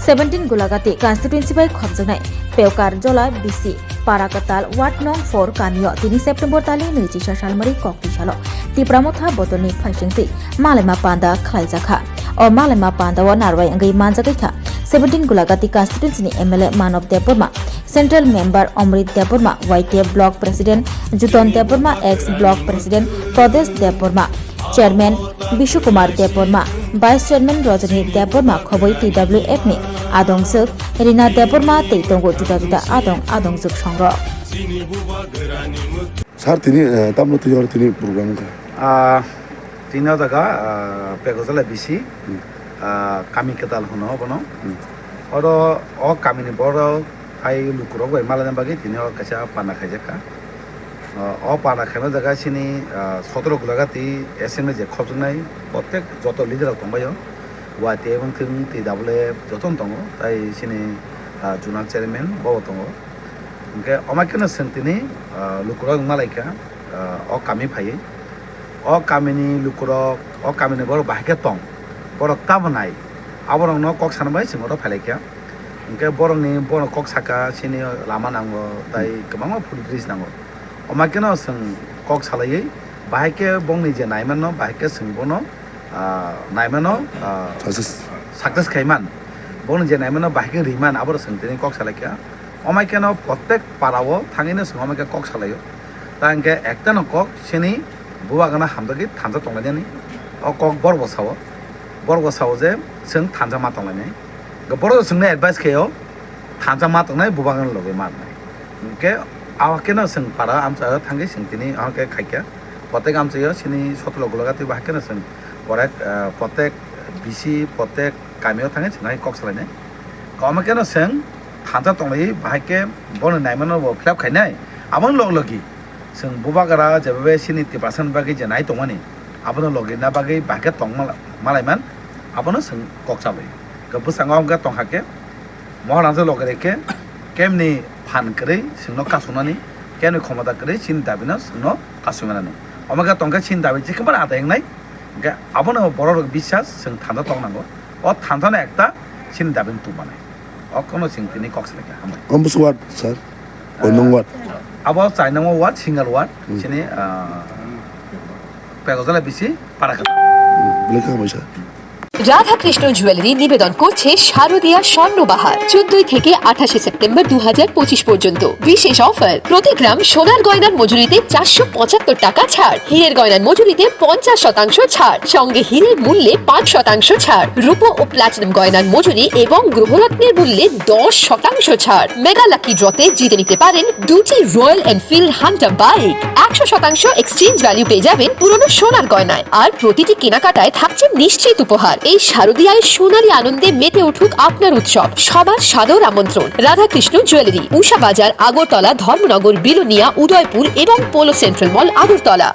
17 Gulagati constituency by khobjaknai Pewkar Jola BC Parakatal Ward Nong 4 Kanio 3 September tali Nijisha Salmari Kokti Salo Tipra Motha Botoni Phaichingsi Malaima Panda Khlaijaka or Malaima Panda Narwai Angai Manjakha 17 Gulagati constituency ni MLA Manab Debbarma Central Member Omrit Debbarma YT Block President Juton Debbarma ex Block President Pradesh Debbarma Chairman Bishu Kumar Debbarma Vice Chairman Rajani Debbarma Khoboi TWF ni Adongsuk Rina Debbarma Teitongo Juda Adong Suk Sangro Sar tini tamlo tu jor tini program ka tino daga pegozala bisi kami ketal hono bono oro o kami ni boro ai lukuro goi maladan bagi tini o kacha pana khajaka o pana khana daga sini 17 gulagati SM je khobjnai protek joto leader tongbayo wate এবং TWF joton tongo tai sini junal chairman bo tongo ke omakena sentini lukuro malaika o kami phai o kamini lukuro o kamini bor bahke tong borok tabnai aborong no kok sanbai singoro phalaikya ke borong ni borok kok saka sini lama nango tai kebang footbridge nango omakena sing kok salai bahke bongni je naimano bahke singbono naimano success khaiman bongni je naimano bahke riman abor singtini kok salaikya omakena protek parao thangine sing omake kok salayo tangke ekta no kok sini buwagana hamdagi thanja tonglani o kok borgo sawo je sing thanja ma tonglani go borgo singna advice kheyo thanja ma tongnai buwagana loge ma ke awakena sing para amsa thangi singtini awake khaikya protek amsayo sini 17 gulagati bahkena sing borek protek bisi protek kamio thangi sinai kok salane kamakena sing thanja tonglai bahke bon naimano bo flap khainai amon loglogi sing bubagara jabe sini 30% bagi janai tongmani abono logina bagi bahke tong malaiman abono sing koksabai ke busangam ga tong hake mohanase logere ke kemni phan kre singno kasunani kemni khomata kre sin dabina singno kasumanani omaga tongka sin dabi jikbar adeng nai ga abono boror বিশ্বাস sing thanda tongnango o thandana ekta sin dabin tumanai o kono sing tini koksaleka amai ambus wat sir onong wat abo chainamo wat single wat sini pegozala bisi parakata bleka moisa Radha Krishna jewellery নিবেদন করছে শারদীয়া স্বর্ণবাহার 14 থেকে 28 September 2025 পর্যন্ত বিশেষ offer প্রতি গ্রাম সোনার গয়নার মজুরিতে 475 টাকা ছাড় হীরের গয়নার মজুরিতে 50% ছাড় সঙ্গে হীরের মূল্যে 5% ছাড় রূপো ও প্লাটিনাম গয়নার মজুরি এবং গ্রহরত্নের মূল্যে 10% ছাড় মেগা লাকি ড্রতে জিতে নিতে পারেন দুটি royal Enfield Hunter bike 100% exchange value পেয়ে যাবেন পুরনো সোনার গয়নায় আর প্রতিটি কেনাকাটায় থাকছে নিশ্চিত উপহার এই শারদীয়ায় সোনালী আনন্দে মেতে উঠুক আপনার উৎসব সবার সাদর আমন্ত্রণ রাধাকৃষ্ণ জুয়েলারি উষা বাজার আগরতলা ধর্মনগর বিলোনিয়া উদয়পুর এবং পোলো সেন্ট্রাল মল আগরতলা